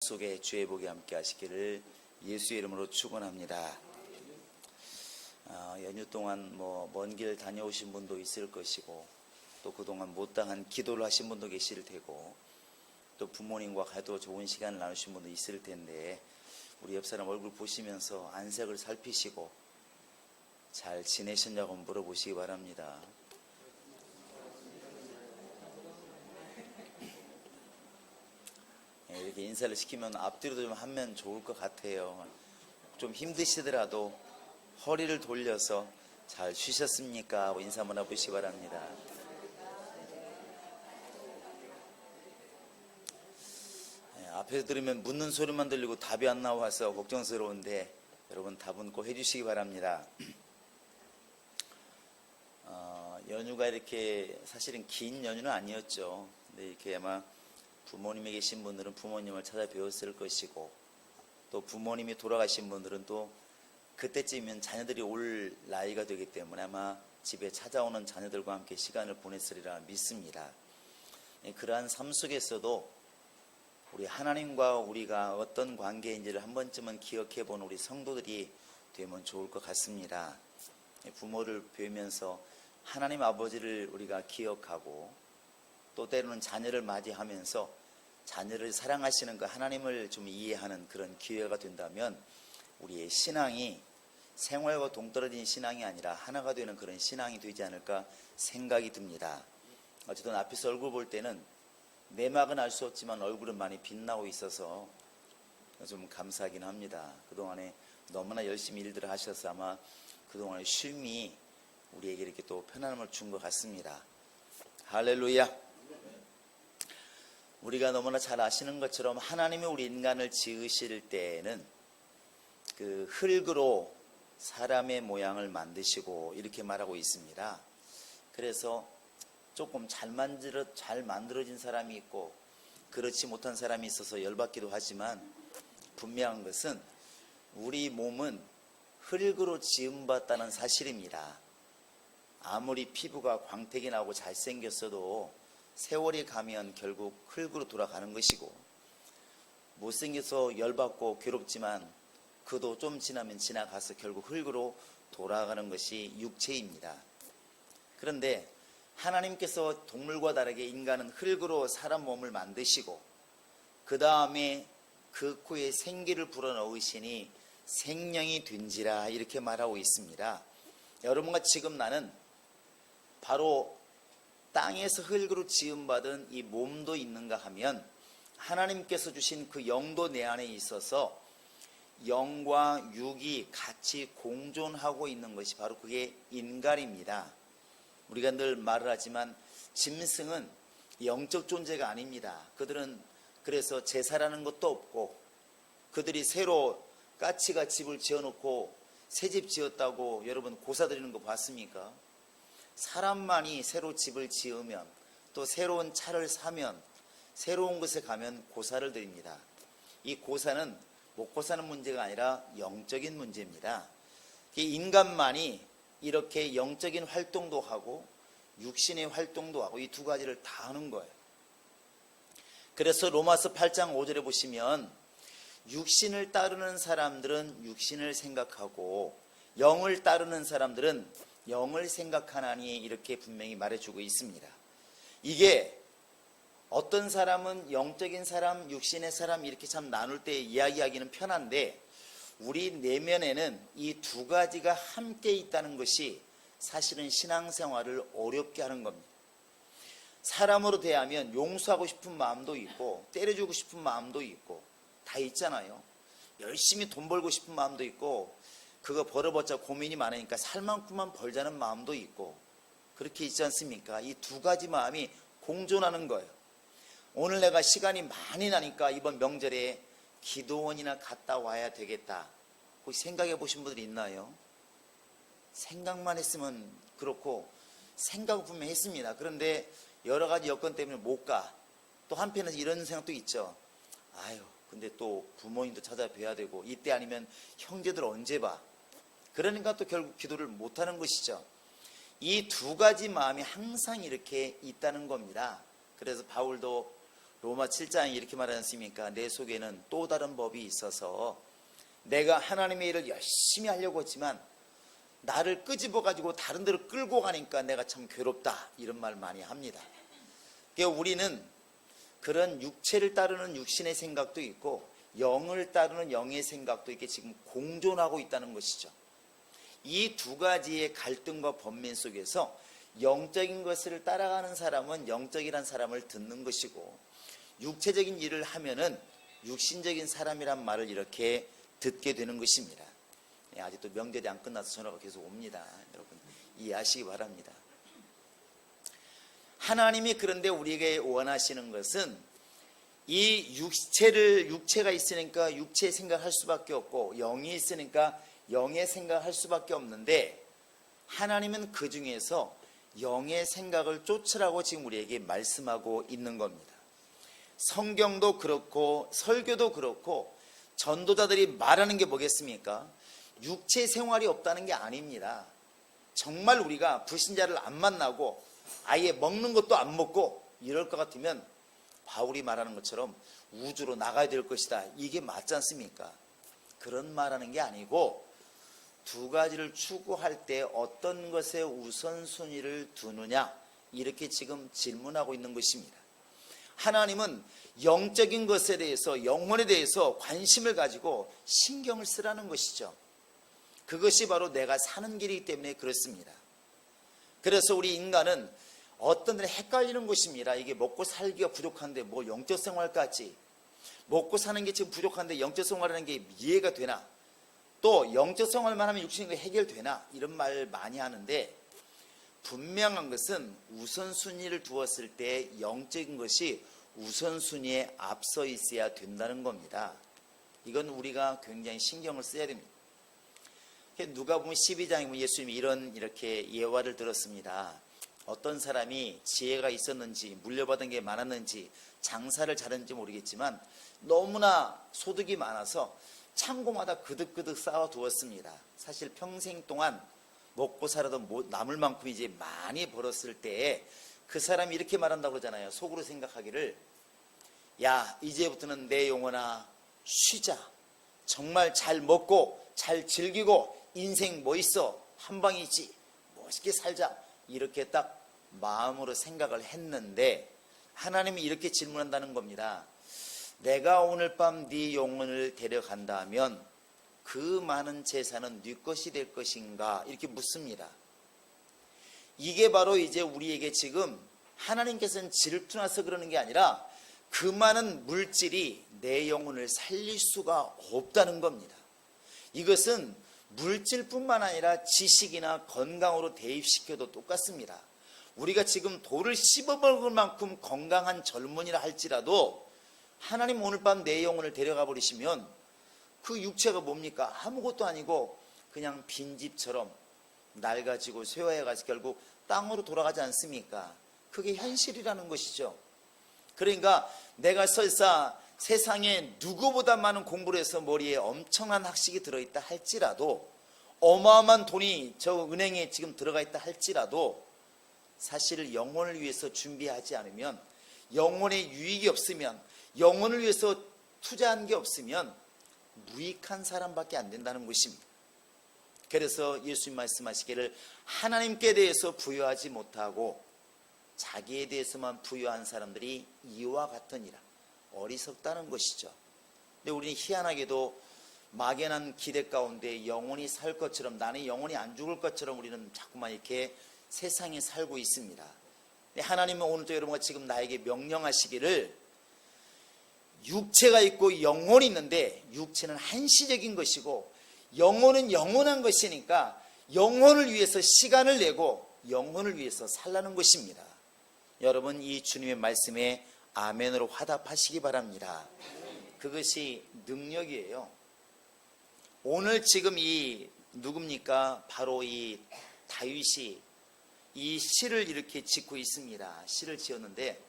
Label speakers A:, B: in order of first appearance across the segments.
A: 속에 주의 복이 함께 하시기를 예수의 이름으로 축원합니다. 연휴 동안 먼 길 다녀오신 분도 있을 것이고, 또 그동안 못당한 기도를 하신 분도 계실 테고, 또 부모님과 가도 좋은 시간을 나누신 분도 있을 텐데, 우리 옆 사람 얼굴 보시면서 안색을 살피시고 잘 지내셨냐고 물어보시기 바랍니다. 이렇게 인사를 시키면 앞뒤로 좀 하면 좋을 것 같아요. 좀 힘드시더라도 허리를 돌려서 잘 쉬셨습니까? 하고 인사 한번 해보시기 바랍니다. 앞에서 들으면 묻는 소리만 들리고 답이 안 나와서 걱정스러운데 여러분 답은 꼭 해주시기 바랍니다. 연휴가 이렇게 사실은 긴 연휴는 아니었죠. 근데 이렇게 아마 부모님이 계신 분들은 부모님을 찾아뵈었을 것이고, 또 부모님이 돌아가신 분들은 또 그때쯤이면 자녀들이 올 나이가 되기 때문에 아마 집에 찾아오는 자녀들과 함께 시간을 보냈으리라 믿습니다. 그러한 삶 속에서도 우리 하나님과 우리가 어떤 관계인지를 한 번쯤은 기억해 보는 우리 성도들이 되면 좋을 것 같습니다. 부모를 뵈면서 하나님 아버지를 우리가 기억하고, 또 때로는 자녀를 맞이하면서 자녀를 사랑하시는 그 하나님을 좀 이해하는 그런 기회가 된다면 우리의 신앙이 생활과 동떨어진 신앙이 아니라 하나가 되는 그런 신앙이 되지 않을까 생각이 듭니다. 어쨌든 앞에서 얼굴 볼 때는 내막은 알 수 없지만 얼굴은 많이 빛나고 있어서 좀 감사하긴 합니다. 그동안에 너무나 열심히 일들을 하셔서 아마 그동안의 쉼이 우리에게 이렇게 또 편안함을 준 것 같습니다. 할렐루야. 우리가 너무나 잘 아시는 것처럼 하나님이 우리 인간을 지으실 때에는 그 흙으로 사람의 모양을 만드시고 이렇게 말하고 있습니다. 그래서 조금 잘 만들어진 사람이 있고 그렇지 못한 사람이 있어서 열받기도 하지만, 분명한 것은 우리 몸은 흙으로 지음받았다는 사실입니다. 아무리 피부가 광택이 나고 잘생겼어도 세월이 가면 결국 흙으로 돌아가는 것이고, 못생겨서 열받고 괴롭지만 그도 좀 지나면 지나가서 결국 흙으로 돌아가는 것이 육체입니다. 그런데 하나님께서 동물과 다르게 인간은 흙으로 사람 몸을 만드시고 그 다음에 그 코에 생기를 불어넣으시니 생명이 된지라 이렇게 말하고 있습니다. 여러분과 지금 나는 바로 땅에서 흙으로 지음받은 이 몸도 있는가 하면 하나님께서 주신 그 영도 내 안에 있어서 영과 육이 같이 공존하고 있는 것이 바로 그게 인간입니다. 우리가 늘 말을 하지만 짐승은 영적 존재가 아닙니다. 그들은 그래서 제사라는 것도 없고, 그들이 새로 까치가 집을 지어놓고 새 집 지었다고 여러분 고사 드리는 거 봤습니까? 사람만이 새로 집을 지으면, 또 새로운 차를 사면, 새로운 곳에 가면 고사를 드립니다. 이 고사는 먹고 사는 문제가 아니라 영적인 문제입니다. 인간만이 이렇게 영적인 활동도 하고 육신의 활동도 하고 이 두 가지를 다 하는 거예요. 그래서 로마서 8장 5절에 보시면 육신을 따르는 사람들은 육신을 생각하고 영을 따르는 사람들은 영을 생각하나니 이렇게 분명히 말해주고 있습니다. 이게 어떤 사람은 영적인 사람, 육신의 사람 이렇게 참 나눌 때 이야기하기는 편한데, 우리 내면에는 이 두 가지가 함께 있다는 것이 사실은 신앙생활을 어렵게 하는 겁니다. 사람으로 대하면 용서하고 싶은 마음도 있고 때려주고 싶은 마음도 있고 다 있잖아요. 열심히 돈 벌고 싶은 마음도 있고 그거 벌어봤자 고민이 많으니까 살 만큼만 벌자는 마음도 있고 그렇게 있지 않습니까? 이 두 가지 마음이 공존하는 거예요. 오늘 내가 시간이 많이 나니까 이번 명절에 기도원이나 갔다 와야 되겠다, 혹시 생각해 보신 분들이 있나요? 생각만 했으면 그렇고 생각은 분명히 했습니다. 그런데 여러 가지 여건 때문에 못 가. 또 한편에서 이런 생각도 있죠. 아유, 근데 또 부모님도 찾아뵈야 되고 이때 아니면 형제들 언제 봐. 그러니까 또 결국 기도를 못하는 것이죠. 이 두 가지 마음이 항상 이렇게 있다는 겁니다. 그래서 바울도 로마 7장에 이렇게 말하지 않습니까? 내 속에는 또 다른 법이 있어서 내가 하나님의 일을 열심히 하려고 했지만 나를 끄집어 가지고 다른 데로 끌고 가니까 내가 참 괴롭다, 이런 말 많이 합니다. 그러니까 우리는 그런 육체를 따르는 육신의 생각도 있고 영을 따르는 영의 생각도 이렇게 지금 공존하고 있다는 것이죠. 이 두 가지의 갈등과 번민 속에서 영적인 것을 따라가는 사람은 영적이란 사람을 듣는 것이고, 육체적인 일을 하면은 육신적인 사람이란 말을 이렇게 듣게 되는 것입니다. 아직도 명절이 안 끝나서 전화가 계속 옵니다. 여러분 이해하시기 바랍니다. 하나님이 그런데 우리에게 원하시는 것은 이 육체가 있으니까 육체의 생각할 수밖에 없고 영이 있으니까 영의 생각할 수밖에 없는데, 하나님은 그 중에서 영의 생각을 쫓으라고 지금 우리에게 말씀하고 있는 겁니다. 성경도 그렇고 설교도 그렇고 전도자들이 말하는 게 뭐겠습니까? 육체 생활이 없다는 게 아닙니다. 정말 우리가 불신자를 안 만나고 아예 먹는 것도 안 먹고 이럴 것 같으면 바울이 말하는 것처럼 우주로 나가야 될 것이다, 이게 맞지 않습니까? 그런 말하는 게 아니고 두 가지를 추구할 때 어떤 것에 우선순위를 두느냐, 이렇게 지금 질문하고 있는 것입니다. 하나님은 영적인 것에 대해서, 영혼에 대해서 관심을 가지고 신경을 쓰라는 것이죠. 그것이 바로 내가 사는 길이기 때문에 그렇습니다. 그래서 우리 인간은 어떤 데는 헷갈리는 것입니다. 이게 먹고 살기가 부족한데 뭐 영적 생활까지, 먹고 사는 게 지금 부족한데 영적 생활하는 게 이해가 되나, 또 영적 생활만 하면 육신이 해결되나, 이런 말 많이 하는데, 분명한 것은 우선순위를 두었을 때 영적인 것이 우선순위에 앞서 있어야 된다는 겁니다. 이건 우리가 굉장히 신경을 써야 됩니다. 누가복음 12장에 보면 예수님이 이렇게 예화를 들었습니다. 어떤 사람이 지혜가 있었는지 물려받은 게 많았는지 장사를 잘했는지 모르겠지만 너무나 소득이 많아서 창고마다 그득그득 쌓아두었습니다. 사실 평생 동안 먹고 살아도 남을 만큼 이제 많이 벌었을 때에 그 사람이 이렇게 말한다고 그러잖아요. 속으로 생각하기를, 야, 이제부터는 내 영혼아 쉬자. 정말 잘 먹고 잘 즐기고 인생 뭐 있어, 한 방이지, 멋있게 살자, 이렇게 딱 마음으로 생각을 했는데 하나님이 이렇게 질문한다는 겁니다. 내가 오늘 밤 네 영혼을 데려간다면 그 많은 재산은 네 것이 될 것인가, 이렇게 묻습니다. 이게 바로 이제 우리에게 지금 하나님께서는 질투나서 그러는 게 아니라 그 많은 물질이 내 영혼을 살릴 수가 없다는 겁니다. 이것은 물질뿐만 아니라 지식이나 건강으로 대입시켜도 똑같습니다. 우리가 지금 돌을 씹어먹을 만큼 건강한 젊은이라 할지라도 하나님 오늘 밤 내 영혼을 데려가 버리시면 그 육체가 뭡니까? 아무것도 아니고 그냥 빈집처럼 낡아지고 쇠화해가지고 결국 땅으로 돌아가지 않습니까? 그게 현실이라는 것이죠. 그러니까 내가 설사 세상에 누구보다 많은 공부를 해서 머리에 엄청난 학식이 들어있다 할지라도, 어마어마한 돈이 저 은행에 지금 들어가 있다 할지라도 사실 영혼을 위해서 준비하지 않으면, 영혼의 유익이 없으면, 영혼을 위해서 투자한 게 없으면 무익한 사람밖에 안 된다는 것입니다. 그래서 예수님 말씀하시기를 하나님께 대해서 부여하지 못하고 자기에 대해서만 부여한 사람들이 이와 같으니라. 어리석다는 것이죠. 근데 우리는 희한하게도 막연한 기대 가운데 영원히 살 것처럼, 나는 영원히 안 죽을 것처럼 우리는 자꾸만 이렇게 세상에 살고 있습니다. 근데 하나님은 오늘도 여러분과 지금 나에게 명령하시기를, 육체가 있고 영혼이 있는데 육체는 한시적인 것이고 영혼은 영원한 것이니까 영혼을 위해서 시간을 내고 영혼을 위해서 살라는 것입니다. 여러분 이 주님의 말씀에 아멘으로 화답하시기 바랍니다. 그것이 능력이에요. 오늘 지금 이 누굽니까? 바로 이 다윗이 이 시를 이렇게 짓고 있습니다. 시를 지었는데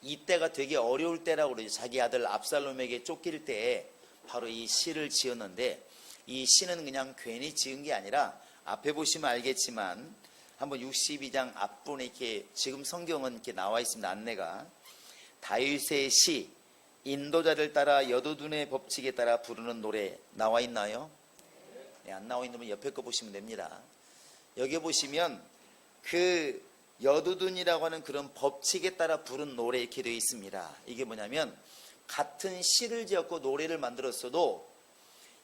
A: 이때가 되게 어려울 때라고 그러죠. 자기 아들 압살롬에게 쫓길 때에 바로 이 시를 지었는데, 이 시는 그냥 괜히 지은 게 아니라 앞에 보시면 알겠지만 한번 62장 앞부분에 이렇게 지금 성경은 이렇게 나와 있습니다. 안내가 다윗의 시, 인도자를 따라 여두둔의 법칙에 따라 부르는 노래 나와 있나요? 네, 안 나와 있는 분 옆에 거 보시면 됩니다. 여기 보시면 그 여두둔이라고 하는 그런 법칙에 따라 부른 노래 이렇게 되어 있습니다. 이게 뭐냐면 같은 시를 지었고 노래를 만들었어도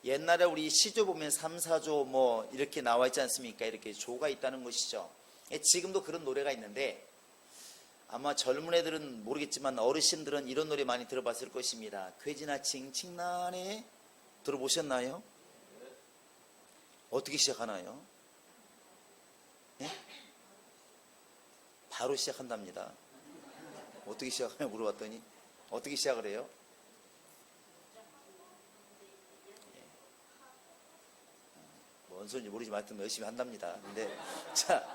A: 옛날에 우리 시조 보면 3, 4조 뭐 이렇게 나와 있지 않습니까? 이렇게 조가 있다는 것이죠. 지금도 그런 노래가 있는데 아마 젊은 애들은 모르겠지만 어르신들은 이런 노래 많이 들어봤을 것입니다. 괴지나 칭칭나네 들어보셨나요? 어떻게 시작하나요? 네? 바로 시작한답니다. 어떻게 시작하냐 물어봤더니 어떻게 시작을 해요? 뭔 소리인지 모르지만 하여튼 열심히 한답니다. 근데 자,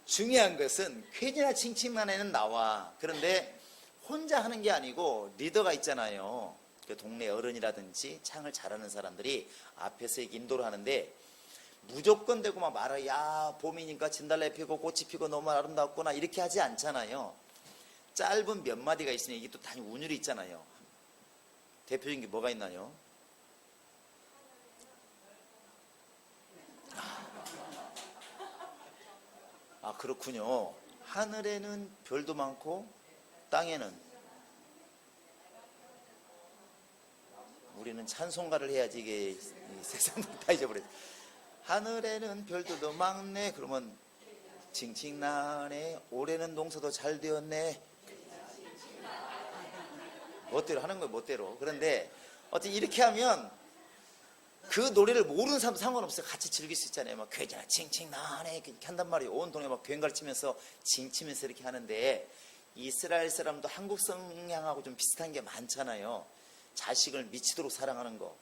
A: 중요한 것은 쾌지나 칭칭만에는 나와. 그런데 혼자 하는 게 아니고 리더가 있잖아요. 그 동네 어른이라든지 창을 잘하는 사람들이 앞에서 인도를 하는데 무조건 되고 막 말아 야 봄이니까 진달래 피고 꽃이 피고 너무 아름답구나 이렇게 하지 않잖아요. 짧은 몇 마디가 있으니 이게 또 단위 운율이 있잖아요. 대표적인 게 뭐가 있나요? 아 그렇군요. 하늘에는 별도 많고 땅에는 우리는 찬송가를 해야지 이게 세상을 다 잊어버려요. 하늘에는 별들도 많네. 그러면 칭칭나네. 올해는 농사도 잘 되었네. 멋대로 하는 거예요. 멋대로. 그런데 어쨌든 이렇게 하면 그 노래를 모르는 사람도 상관없어요. 같이 즐길 수 있잖아요. 막 괴자 칭칭나네 이렇게 한단 말이에요. 온 동네 막 괜가를 치면서 징치면서 이렇게 하는데 이스라엘 사람도 한국 성향하고 좀 비슷한 게 많잖아요. 자식을 미치도록 사랑하는 거,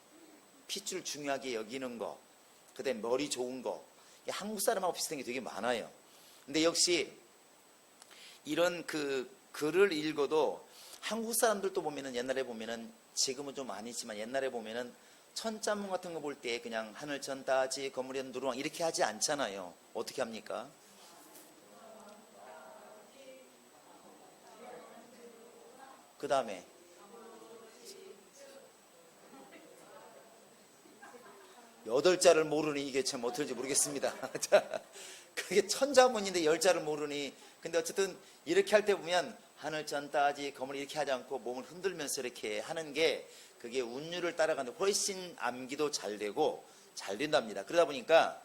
A: 핏줄 중요하게 여기는 거, 그다음에 머리 좋은 거. 한국 사람하고 비슷한 게 되게 많아요. 근데 역시 이런 그 글을 읽어도 한국 사람들도 보면은 옛날에 보면은 지금은 좀 아니지만 옛날에 보면은 천자문 같은 거 볼 때 그냥 하늘천 따지 거무리는 누르왕 이렇게 하지 않잖아요. 어떻게 합니까? 그 다음에 여덟 자를 모르니 이게 참 어떨지 모르겠습니다. 그게 천자문인데 열 자를 모르니. 근데 어쨌든 이렇게 할 때 보면 하늘천 따지 거무리 이렇게 하지 않고 몸을 흔들면서 이렇게 하는 게 그게 운율을 따라가는데 훨씬 암기도 잘 되고 잘 된답니다. 그러다 보니까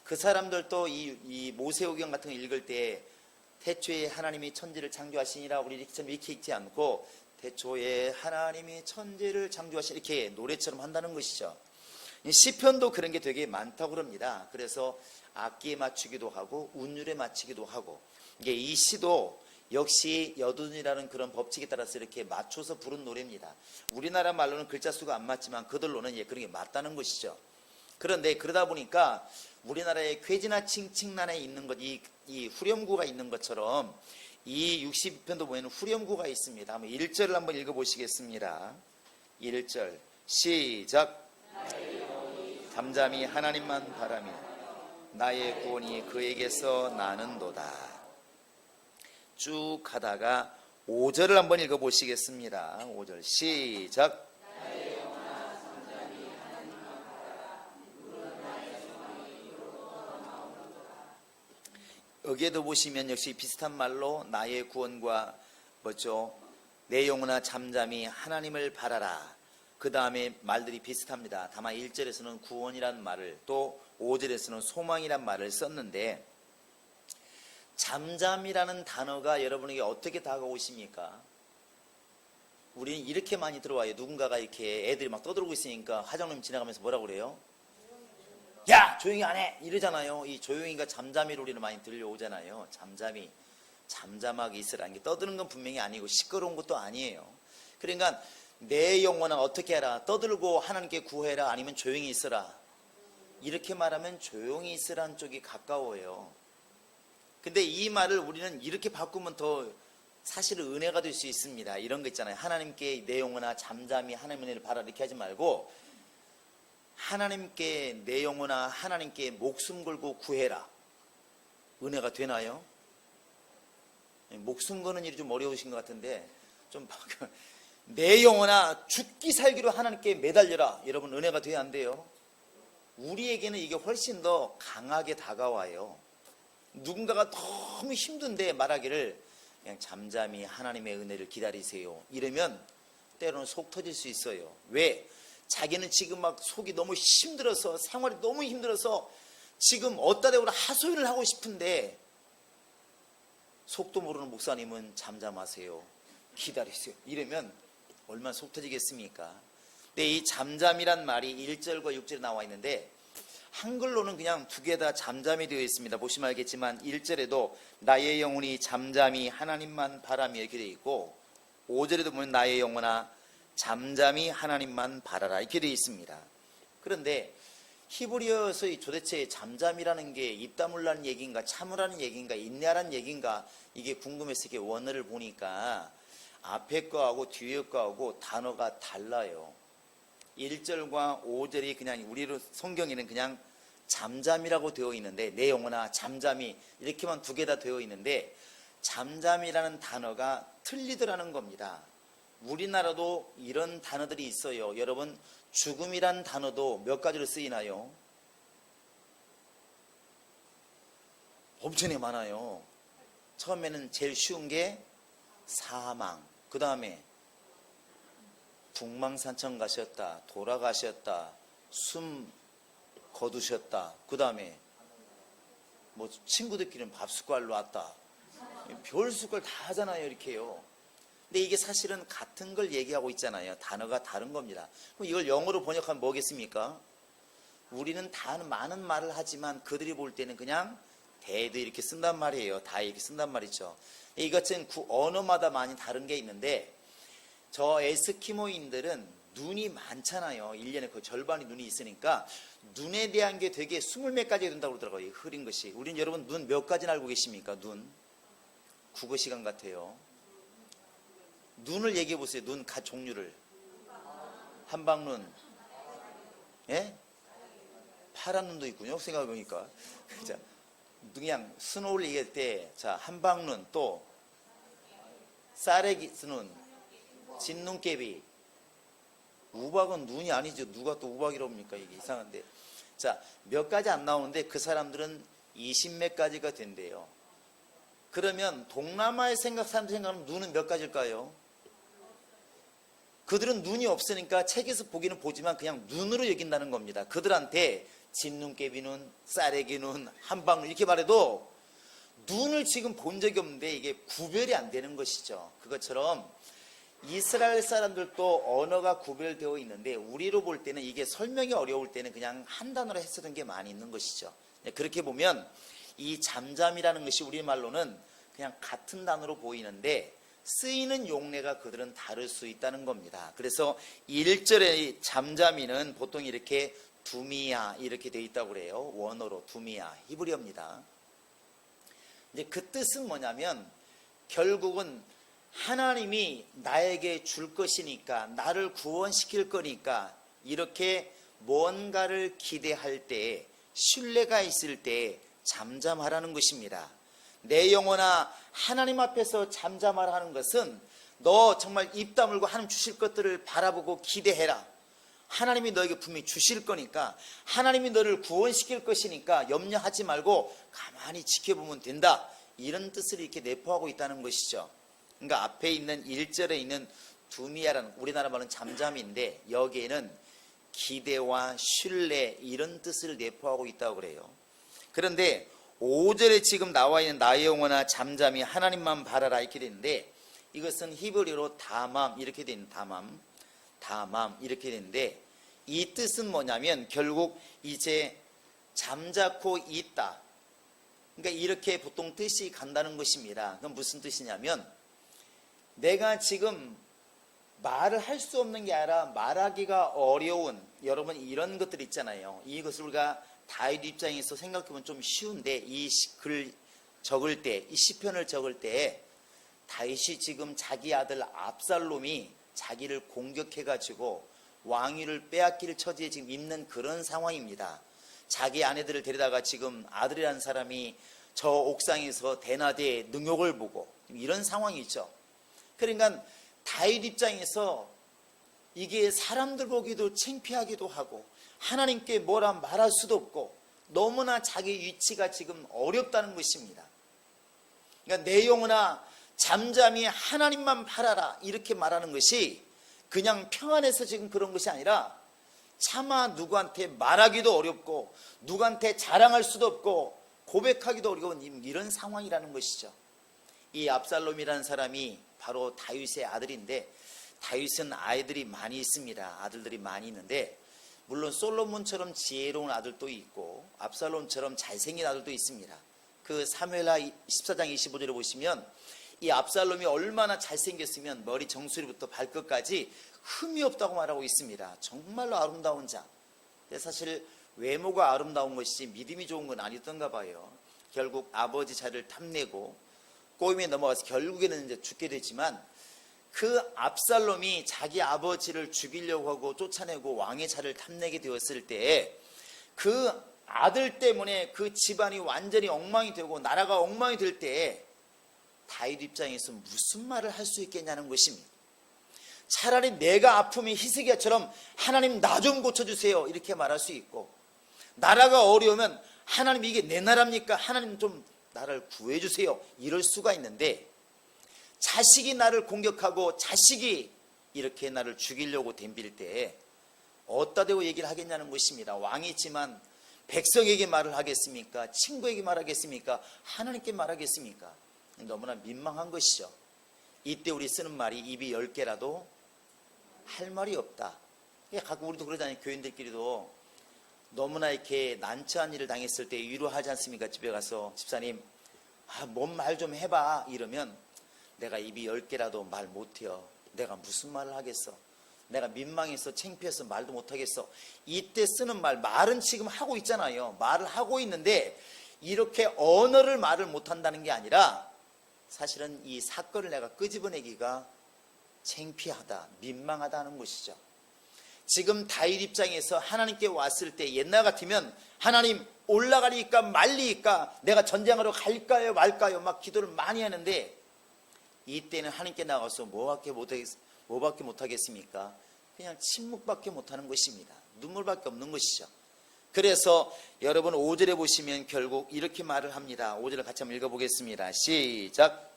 A: 그 사람들도 이 모세오경 같은 거 읽을 때 태초에 하나님이 천지를 창조하시니라 우리 이렇게 읽지 않고 태초에 하나님이 천지를 창조하시니 이렇게 노래처럼 한다는 것이죠. 시편도 그런 게 되게 많다고 그럽니다. 그래서 악기에 맞추기도 하고 운율에 맞추기도 하고 이게 이 시도 역시 여둔이라는 그런 법칙에 따라서 이렇게 맞춰서 부른 노래입니다. 우리나라 말로는 글자 수가 안 맞지만 그들로는 그런 게 맞다는 것이죠. 그런데 그러다 보니까 우리나라의 괴지나 칭칭난에 있는 것, 이 후렴구가 있는 것처럼 이 62편도 보면 후렴구가 있습니다. 한번 1절을 한번 읽어보시겠습니다. 1절 시작. 잠잠히 하나님만 바라며 나의 구원이 그에게서 나는도다. 쭉 가다가 5절을 한번 읽어보시겠습니다. 5절 시작. 여기에도 보시면 역시 비슷한 말로 나의 구원과 뭐죠? 내 영혼아 잠잠히 하나님을 바라라. 그 다음에 말들이 비슷합니다. 다만 1절에서는 구원이란 말을 또 5절에서는 소망이란 말을 썼는데 잠잠이라는 단어가 여러분에게 어떻게 다가오십니까? 우리는 이렇게 많이 들어와요. 누군가가 이렇게 애들이 막 떠들고 있으니까 화장님 지나가면서 뭐라고 그래요? 야 조용히 안 해 이러잖아요. 이 조용히가 잠잠이로 우리는 많이 들려오잖아요. 잠잠히 잠잠하게 있으라는 게 떠드는 건 분명히 아니고 시끄러운 것도 아니에요. 그러니까 내 영혼아 어떻게 해라, 떠들고 하나님께 구해라, 아니면 조용히 있으라. 이렇게 말하면 조용히 있으라는 쪽이 가까워요. 근데 이 말을 우리는 이렇게 바꾸면 더 사실은 은혜가 될 수 있습니다. 이런 거 있잖아요. 하나님께 내 영혼아 잠잠히 하나님의 은혜를 바라 이렇게 하지 말고 하나님께 내 영혼아 하나님께 목숨 걸고 구해라. 은혜가 되나요? 목숨 거는 일이 좀 어려우신 것 같은데 좀 내 영혼아 죽기 살기로 하나님께 매달려라. 여러분 은혜가 돼야 안 돼요? 우리에게는 이게 훨씬 더 강하게 다가와요. 누군가가 너무 힘든데 말하기를 그냥 잠잠히 하나님의 은혜를 기다리세요. 이러면 때로는 속 터질 수 있어요. 왜? 자기는 지금 막 속이 너무 힘들어서 생활이 너무 힘들어서 지금 어디다 대고 하소연을 하고 싶은데 속도 모르는 목사님은 잠잠하세요. 기다리세요. 이러면 얼마나 속 터지겠습니까? 근데 이 잠잠이란 말이 1절과 6절에 나와 있는데 한글로는 그냥 두 개 다 잠잠이 되어 있습니다. 보시면 알겠지만 1절에도 나의 영혼이 잠잠히 하나님만 바라며 이렇게 되어 있고 5절에도 보면 나의 영혼아 잠잠히 하나님만 바라라 이렇게 되어 있습니다. 그런데 히브리어에서 도대체 잠잠이라는 게 입 다물라는 얘기인가 참으라는 얘기인가 인내하라는 얘기인가 이게 궁금해서 이렇게 원어를 보니까 앞에 거하고 뒤에 거하고 단어가 달라요. 1절과 5절이 그냥 우리로 성경에는 그냥 잠잠이라고 되어 있는데 내 영혼아 잠잠이 이렇게만 두 개 다 되어 있는데 잠잠이라는 단어가 틀리더라는 겁니다. 우리나라도 이런 단어들이 있어요. 여러분 죽음이란 단어도 몇 가지로 쓰이나요? 엄청나게 많아요. 처음에는 제일 쉬운 게 사망, 그 다음에 북망산청 가셨다, 돌아가셨다, 숨 거두셨다, 그 다음에 뭐 친구들끼리는 밥 숟갈로 왔다, 별 숟갈 다 하잖아요. 이렇게요. 근데 이게 사실은 같은 걸 얘기하고 있잖아요. 단어가 다른 겁니다. 그럼 이걸 영어로 번역하면 뭐겠습니까? 우리는 다 많은 말을 하지만 그들이 볼 때는 그냥 대도 이렇게 쓴단 말이에요. 다 이렇게 쓴단 말이죠. 이것은 언어마다 많이 다른 게 있는데 저 에스키모인들은 눈이 많잖아요. 1년에 거의 절반이 눈이 있으니까 눈에 대한 게 되게 20몇 가지가 된다고 그러더라고요. 흐린 것이. 우린 여러분 눈 몇 가지나 알고 계십니까? 눈. 국어 시간 같아요. 눈을 얘기해 보세요. 눈 각 종류를. 한방눈. 예? 파란 눈도 있군요. 생각해보니까. 자, 그냥 스노우를 얘기할 때, 자, 한방눈, 또, 쌀애기 눈, 진눈깨비. 우박은 눈이 아니죠. 누가 또 우박이라고 합니까? 이게 이상한데. 자, 몇 가지 안 나오는데 그 사람들은 20몇 가지가 된대요. 그러면 동남아의 사람들 생각하면 눈은 몇 가지일까요? 그들은 눈이 없으니까 책에서 보기는 보지만 그냥 눈으로 여긴다는 겁니다. 그들한테 진눈깨비 눈, 쌀애기 눈, 한방눈 이렇게 말해도 눈을 지금 본 적이 없는데 이게 구별이 안 되는 것이죠. 그것처럼 이스라엘 사람들도 언어가 구별되어 있는데 우리로 볼 때는 이게 설명이 어려울 때는 그냥 한 단어로 했었던 게 많이 있는 것이죠. 그렇게 보면 이 잠잠이라는 것이 우리말로는 그냥 같은 단어로 보이는데 쓰이는 용례가 그들은 다를 수 있다는 겁니다. 그래서 1절의 잠잠이는 보통 이렇게 두미야 이렇게 되어 있다고 그래요. 원어로 두미야 히브리어입니다. 이제 그 뜻은 뭐냐면 결국은 하나님이 나에게 줄 것이니까 나를 구원시킬 거니까 이렇게 뭔가를 기대할 때 신뢰가 있을 때 잠잠하라는 것입니다. 내 영혼아 하나님 앞에서 잠잠하라 하는 것은 너 정말 입 다물고 하나님 주실 것들을 바라보고 기대해라. 하나님이 너에게 분명히 주실 거니까 하나님이 너를 구원시킬 것이니까 염려하지 말고 가만히 지켜보면 된다. 이런 뜻을 이렇게 내포하고 있다는 것이죠. 그러니까 앞에 있는 1절에 있는 두미야라는 우리나라 말은 잠잠인데 여기에는 기대와 신뢰 이런 뜻을 내포하고 있다고 그래요. 그런데 5절에 지금 나와 있는 나의 영혼아 잠잠히 하나님만 바라라 이렇게 되는데 이것은 히브리어로 다맘 이렇게 되는 다맘 이렇게 되는데 이 뜻은 뭐냐면 결국 이제 잠자코 있다. 그러니까 이렇게 보통 뜻이 간다는 것입니다. 그럼 무슨 뜻이냐면 내가 지금 말을 할 수 없는 게 아니라 말하기가 어려운 여러분 이런 것들 있잖아요. 이것을 우리가 다윗 입장에서 생각해보면 좀 쉬운데 이 글 적을 때, 이 시편을 적을 때 다윗이 지금 자기 아들 압살롬이 자기를 공격해가지고 왕위를 빼앗길 처지에 지금 있는 그런 상황입니다. 자기 아내들을 데려다가 지금 아들이라는 사람이 저 옥상에서 대낮에 능욕을 보고 이런 상황이죠. 그러니까 다윗 입장에서 이게 사람들 보기도 창피하기도 하고 하나님께 뭐라 말할 수도 없고 너무나 자기 위치가 지금 어렵다는 것입니다. 그러니까 내 영혼아 잠잠히 하나님만 바라라 이렇게 말하는 것이 그냥 평안해서 지금 그런 것이 아니라 차마 누구한테 말하기도 어렵고 누구한테 자랑할 수도 없고 고백하기도 어려운 이런 상황이라는 것이죠. 이 압살롬이라는 사람이 바로 다윗의 아들인데 다윗은 아이들이 많이 있습니다. 아들들이 많이 있는데 물론 솔로몬처럼 지혜로운 아들도 있고 압살롬처럼 잘생긴 아들도 있습니다. 그 사무엘하 14장 25절에 보시면 이 압살롬이 얼마나 잘생겼으면 머리 정수리부터 발끝까지 흠이 없다고 말하고 있습니다. 정말로 아름다운 자. 근데 사실 외모가 아름다운 것이지 믿음이 좋은 건 아니던가 봐요. 결국 아버지 자리를 탐내고 꼬임에 넘어가서 결국에는 이제 죽게 되지만 그 압살롬이 자기 아버지를 죽이려고 하고 쫓아내고 왕의 자리를 탐내게 되었을 때에 그 아들 때문에 그 집안이 완전히 엉망이 되고 나라가 엉망이 될 때에 다윗 입장에서 무슨 말을 할 수 있겠냐는 것입니다. 차라리 내가 아프면 히스기야처럼 하나님 나 좀 고쳐주세요 이렇게 말할 수 있고 나라가 어려우면 하나님 이게 내 나라입니까? 하나님 좀 나를 구해주세요 이럴 수가 있는데 자식이 나를 공격하고 자식이 이렇게 나를 죽이려고 덤빌 때에 어디다 대고 얘기를 하겠냐는 것입니다. 왕이지만 백성에게 말을 하겠습니까? 친구에게 말하겠습니까? 하나님께 말하겠습니까? 너무나 민망한 것이죠. 이때 우리 쓰는 말이 입이 10개라도 할 말이 없다. 가끔 우리도 그러잖아요. 교인들끼리도 너무나 이렇게 난처한 일을 당했을 때 위로하지 않습니까? 집에 가서 집사님 뭔 말 좀 해봐 이러면 내가 입이 10개라도 말 못해요. 내가 무슨 말을 하겠어. 내가 민망해서 창피해서 말도 못하겠어. 이때 쓰는 말은 지금 하고 있잖아요. 말을 하고 있는데 이렇게 언어를 말을 못한다는 게 아니라 사실은 이 사건을 내가 끄집어내기가 창피하다, 민망하다는 것이죠. 지금 다윗 입장에서 하나님께 왔을 때 옛날 같으면 하나님 올라가리까 말리까 내가 전쟁하러 갈까요 말까요 막 기도를 많이 하는데 이때는 하나님께 나가서 뭐밖에 못하겠습니까? 그냥 침묵밖에 못하는 것입니다. 눈물밖에 없는 것이죠. 그래서 여러분 5절에 보시면 결국 이렇게 말을 합니다. 5절을 같이 한번 읽어보겠습니다. 시작.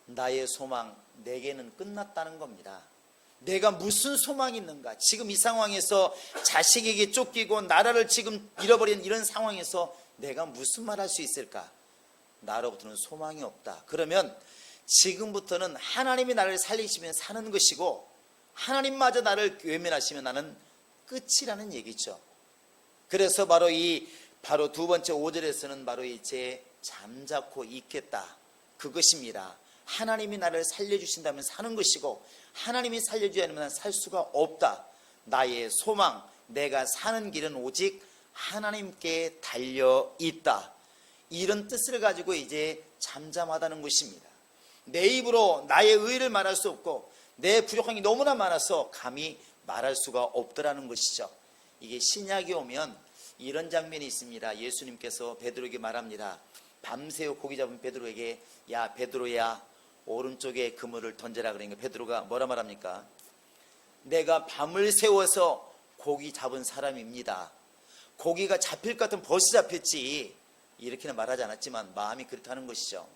A: 나의 소망 내게는 끝났다는 겁니다. 내가 무슨 소망이 있는가? 지금 이 상황에서 자식에게 쫓기고 나라를 지금 잃어버린 이런 상황에서 내가 무슨 말 할 수 있을까? 나로부터는 소망이 없다. 그러면 지금부터는 하나님이 나를 살리시면 사는 것이고 하나님마저 나를 외면하시면 나는 끝이라는 얘기죠. 그래서 바로 두 번째 5절에서는 바로 이제 잠자코 있겠다. 그것입니다. 하나님이 나를 살려주신다면 사는 것이고 하나님이 살려주지 않으면 살 수가 없다. 나의 소망, 내가 사는 길은 오직 하나님께 달려있다. 이런 뜻을 가지고 이제 잠잠하다는 것입니다. 내 입으로 나의 의를 말할 수 없고 내 부족함이 너무나 많아서 감히 말할 수가 없더라는 것이죠. 이게 신약에 오면 이런 장면이 있습니다. 예수님께서 베드로에게 말합니다. 밤새워 고기 잡은 베드로에게 야 베드로야 오른쪽에 그물을 던져라 그러니까 베드로가 뭐라 말합니까? 내가 밤을 새워서 고기 잡은 사람입니다. 고기가 잡힐 것 같으면 벌써 잡혔지 이렇게는 말하지 않았지만 마음이 그렇다는 것이죠.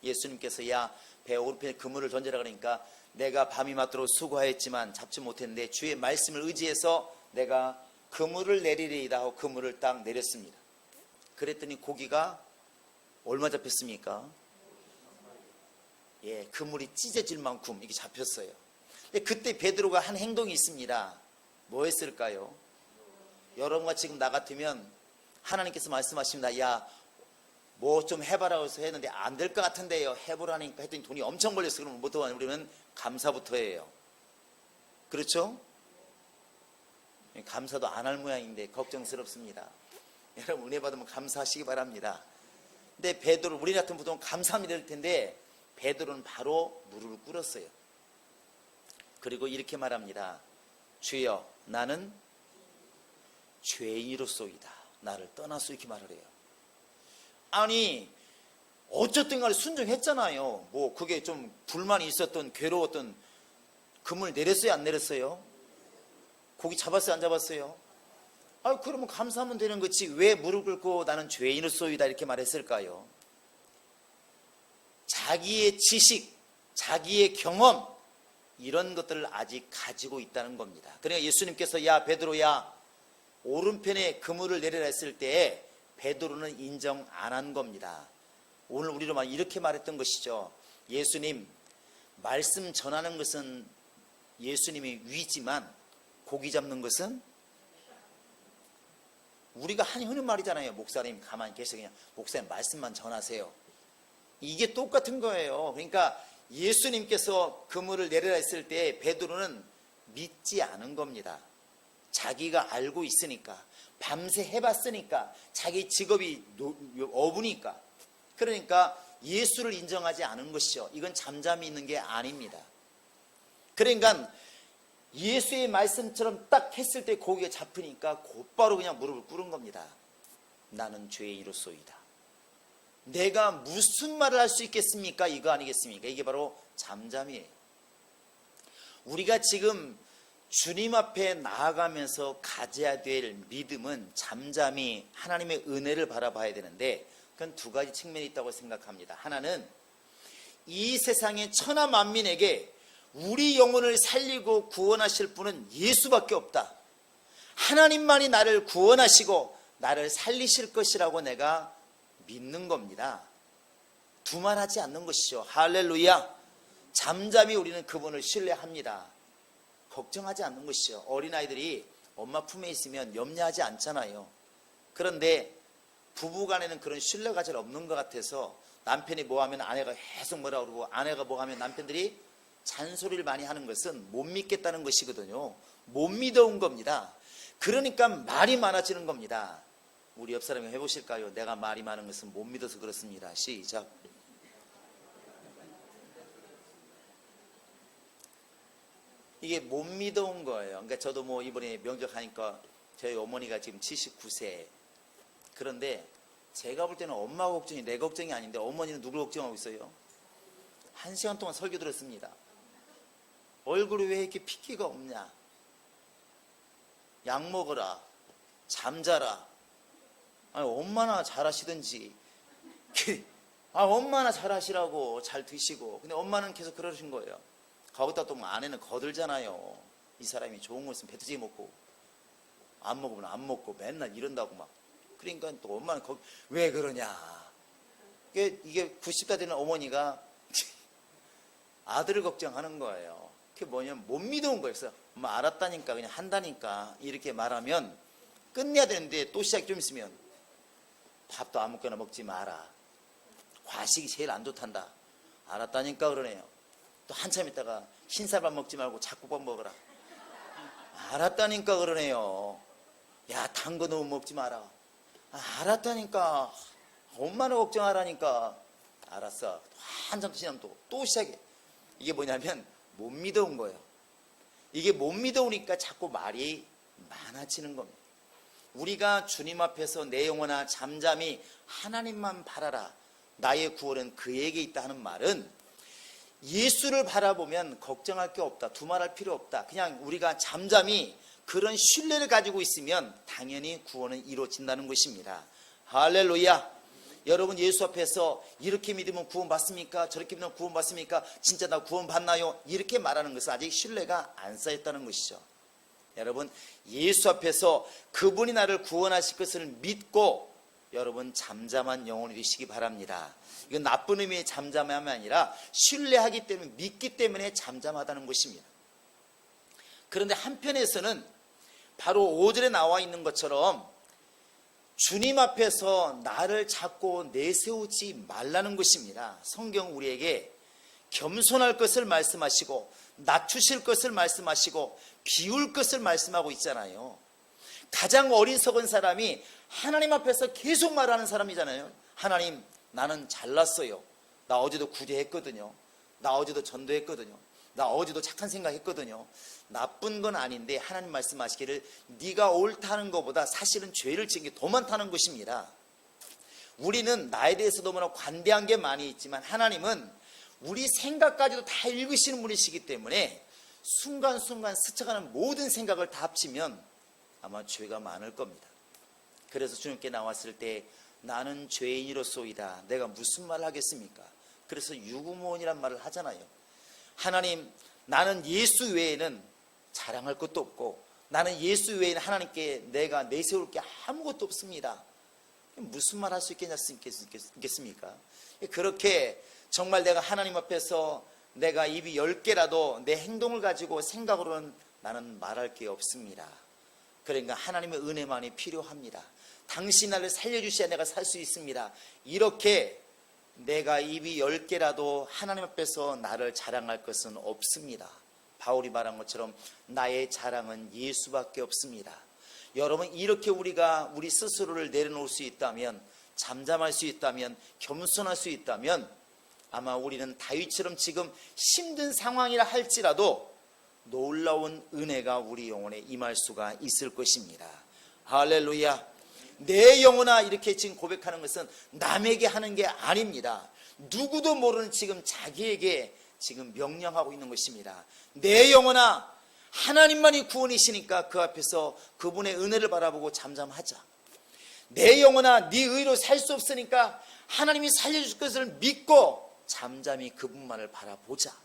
A: 예수님께서 야 배 오른편에 그물을 던져라 그러니까 내가 밤이 맞도록 수고하였지만 잡지 못했는데 주의 말씀을 의지해서 내가 그물을 내리리이다 하고 그물을 딱 내렸습니다. 그랬더니 고기가 얼마 잡혔습니까? 그물이 찢어질 만큼 이게 잡혔어요. 근데 그때 베드로가 한 행동이 있습니다. 뭐 했을까요? 여러분과 지금 나 같으면 하나님께서 말씀하십니다. 야 뭐 좀 해봐라고 해서 했는데 안 될 것 같은데요. 해보라니까 했더니 돈이 엄청 걸렸어. 그러면 뭐부터 하냐? 우리는 감사부터 해요. 그렇죠? 감사도 안 할 모양인데 걱정스럽습니다. 여러분 은혜 받으면 감사하시기 바랍니다. 근데 베드로 우리 같은 보통 감사합니다 할 텐데 베드로는 바로 무릎을 꿇었어요. 그리고 이렇게 말합니다. 주여 나는 죄인으로소이다. 나를 떠나소 이렇게 말을 해요. 아니 어쨌든 간에 순종했잖아요. 뭐 그게 좀 불만이 있었던 괴로웠던 금을 내렸어요 안 내렸어요? 고기 잡았어요 안 잡았어요? 아 그러면 감사하면 되는 거지 왜 무릎 꿇고 나는 죄인으로소이다 이렇게 말했을까요? 자기의 지식, 자기의 경험 이런 것들을 아직 가지고 있다는 겁니다. 그러니까 예수님께서 야 베드로야 오른편에 그물을 내려라 했을 때 베드로는 인정 안 한 겁니다. 오늘 우리로 말 이렇게 말했던 것이죠. 예수님 말씀 전하는 것은 예수님이 위지만 고기 잡는 것은 우리가 하는 말이잖아요. 목사님 가만히 계셔 그냥 목사님 말씀만 전하세요. 이게 똑같은 거예요. 그러니까 예수님께서 그물을 내려라 했을 때 베드로는 믿지 않은 겁니다. 자기가 알고 있으니까 밤새 해봤으니까 자기 직업이 어부니까 그러니까 예수를 인정하지 않은 것이죠. 이건 잠잠히 있는 게 아닙니다. 그러니까 예수의 말씀처럼 딱 했을 때 고기가 잡히니까 곧바로 그냥 무릎을 꿇은 겁니다. 나는 죄인으로소이다. 내가 무슨 말을 할 수 있겠습니까? 이거 아니겠습니까? 이게 바로 잠잠이에요. 우리가 지금 주님 앞에 나아가면서 가져야 될 믿음은 잠잠히 하나님의 은혜를 바라봐야 되는데 그건 두 가지 측면이 있다고 생각합니다. 하나는 이 세상의 천하 만민에게 우리 영혼을 살리고 구원하실 분은 예수밖에 없다. 하나님만이 나를 구원하시고 나를 살리실 것이라고 내가 믿는 겁니다. 두말하지 않는 것이죠. 할렐루야. 잠잠히 우리는 그분을 신뢰합니다. 걱정하지 않는 것이죠. 어린아이들이 엄마 품에 있으면 염려하지 않잖아요. 그런데 부부간에는 그런 신뢰가 잘 없는 것 같아서 남편이 뭐 하면 아내가 계속 뭐라 그러고 아내가 뭐 하면 남편들이 잔소리를 많이 하는 것은 못 믿겠다는 것이거든요. 못 믿어온 겁니다. 그러니까 말이 많아지는 겁니다. 우리 옆 사람이 해보실까요? 내가 말이 많은 것은 못 믿어서 그렇습니다. 시작. 이게 못 믿어온 거예요. 그러니까 저도 뭐 이번에 명절 하니까 저희 어머니가 지금 79세. 그런데 제가 볼 때는 엄마 걱정이 내 걱정이 아닌데 어머니는 누굴 걱정하고 있어요? 1시간 동안 설교 들었습니다. 얼굴이 왜 이렇게 핏기가 없냐? 약 먹어라. 잠자라. 아니, 얼마나 잘하시든지. 얼마나 잘하시라고 잘 드시고. 근데 엄마는 계속 그러신 거예요. 거기다 또 아내는 거들잖아요. 이 사람이 좋은 거 있으면 배트지 먹고 안 먹으면 안 먹고 맨날 이런다고 막. 그러니까 또 엄마는 왜 그러냐. 이게 90대 되는 어머니가 아들을 걱정하는 거예요. 그게 뭐냐면 못 믿어온 거예요. 그래서 엄마 알았다니까 그냥 한다니까 이렇게 말하면 끝내야 되는데 또 시작이 좀 있으면 밥도 아무거나 먹지 마라. 과식이 제일 안 좋단다. 알았다니까 그러네요. 또 한참 있다가 흰쌀밥 먹지 말고 잡곡밥 먹어라. 알았다니까 그러네요. 야, 단 거 너무 먹지 마라. 알았다니까. 엄마는 걱정하라니까. 알았어. 한참 지나면 또 시작해. 이게 뭐냐면 못 믿어온 거예요. 이게 못 믿어오니까 자꾸 말이 많아지는 겁니다. 우리가 주님 앞에서 내 영혼아 잠잠히 하나님만 바라라. 나의 구원은 그에게 있다 하는 말은 예수를 바라보면 걱정할 게 없다. 두말할 필요 없다. 그냥 우리가 잠잠히 그런 신뢰를 가지고 있으면 당연히 구원은 이루어진다는 것입니다. 할렐루야. 여러분 예수 앞에서 이렇게 믿으면 구원 받습니까? 저렇게 믿으면 구원 받습니까? 진짜 나 구원 받나요? 이렇게 말하는 것은 아직 신뢰가 안 쌓였다는 것이죠. 여러분 예수 앞에서 그분이 나를 구원하실 것을 믿고 여러분 잠잠한 영혼이 되시기 바랍니다. 이건 나쁜 의미의 잠잠함이 아니라 신뢰하기 때문에 믿기 때문에 잠잠하다는 것입니다. 그런데 한편에서는 바로 5절에 나와 있는 것처럼 주님 앞에서 나를 자꾸 내세우지 말라는 것입니다. 성경 우리에게 겸손할 것을 말씀하시고 낮추실 것을 말씀하시고 비울 것을 말씀하고 있잖아요. 가장 어리석은 사람이 하나님 앞에서 계속 말하는 사람이잖아요. 하나님 나는 잘났어요. 나 어제도 구제했거든요. 나 어제도 전도했거든요. 나 어제도 착한 생각했거든요. 나쁜 건 아닌데 하나님 말씀하시기를 네가 옳다는 것보다 사실은 죄를 지은 게 더 많다는 것입니다. 우리는 나에 대해서 너무나 관대한 게 많이 있지만 하나님은 우리 생각까지도 다 읽으시는 분이시기 때문에 순간순간 스쳐가는 모든 생각을 다 합치면 아마 죄가 많을 겁니다. 그래서 주님께 나왔을 때 나는 죄인이로소이다. 내가 무슨 말을 하겠습니까? 그래서 유구무원이란 말을 하잖아요. 하나님, 나는 예수 외에는 자랑할 것도 없고 나는 예수 외에는 하나님께 내가 내세울 게 아무것도 없습니다. 무슨 말 할 수 있겠습니까? 그렇게 정말 내가 하나님 앞에서 내가 입이 10개라도 내 행동을 가지고 생각으로는 나는 말할 게 없습니다. 그러니까 하나님의 은혜만이 필요합니다. 당신 나를 살려주셔야 내가 살 수 있습니다. 이렇게 내가 입이 10개라도 하나님 앞에서 나를 자랑할 것은 없습니다. 바울이 말한 것처럼 나의 자랑은 예수밖에 없습니다. 여러분, 이렇게 우리가 우리 스스로를 내려놓을 수 있다면, 잠잠할 수 있다면, 겸손할 수 있다면 아마 우리는 다윗처럼 지금 힘든 상황이라 할지라도 놀라운 은혜가 우리 영혼에 임할 수가 있을 것입니다. 할렐루야. 내 영혼아, 이렇게 지금 고백하는 것은 남에게 하는 게 아닙니다. 누구도 모르는 지금 자기에게 지금 명령하고 있는 것입니다. 내 영혼아, 하나님만이 구원이시니까 그 앞에서 그분의 은혜를 바라보고 잠잠하자. 내 영혼아, 네 의로 살 수 없으니까 하나님이 살려줄 것을 믿고 잠잠히 그분만을 바라보자.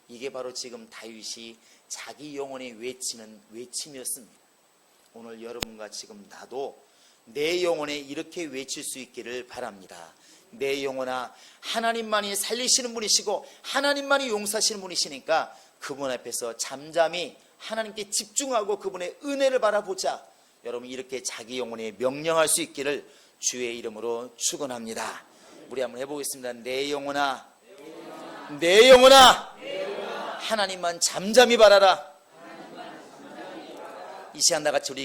A: 이게 바로 지금 다윗이 자기 영혼에 외치는 외침이었습니다. 오늘 여러분과 지금 나도 내 영혼에 이렇게 외칠 수 있기를 바랍니다. 내 영혼아, 하나님만이 살리시는 분이시고 하나님만이 용서하시는 분이시니까 그분 앞에서 잠잠히 하나님께 집중하고 그분의 은혜를 바라보자. 여러분, 이렇게 자기 영혼에 명령할 수 있기를 주의 이름으로 축원합니다. 우리 한번 해보겠습니다. 내 영혼아, 내 영혼아, 하나님만 잠잠히 바라라. 이 시간 다 같이 우리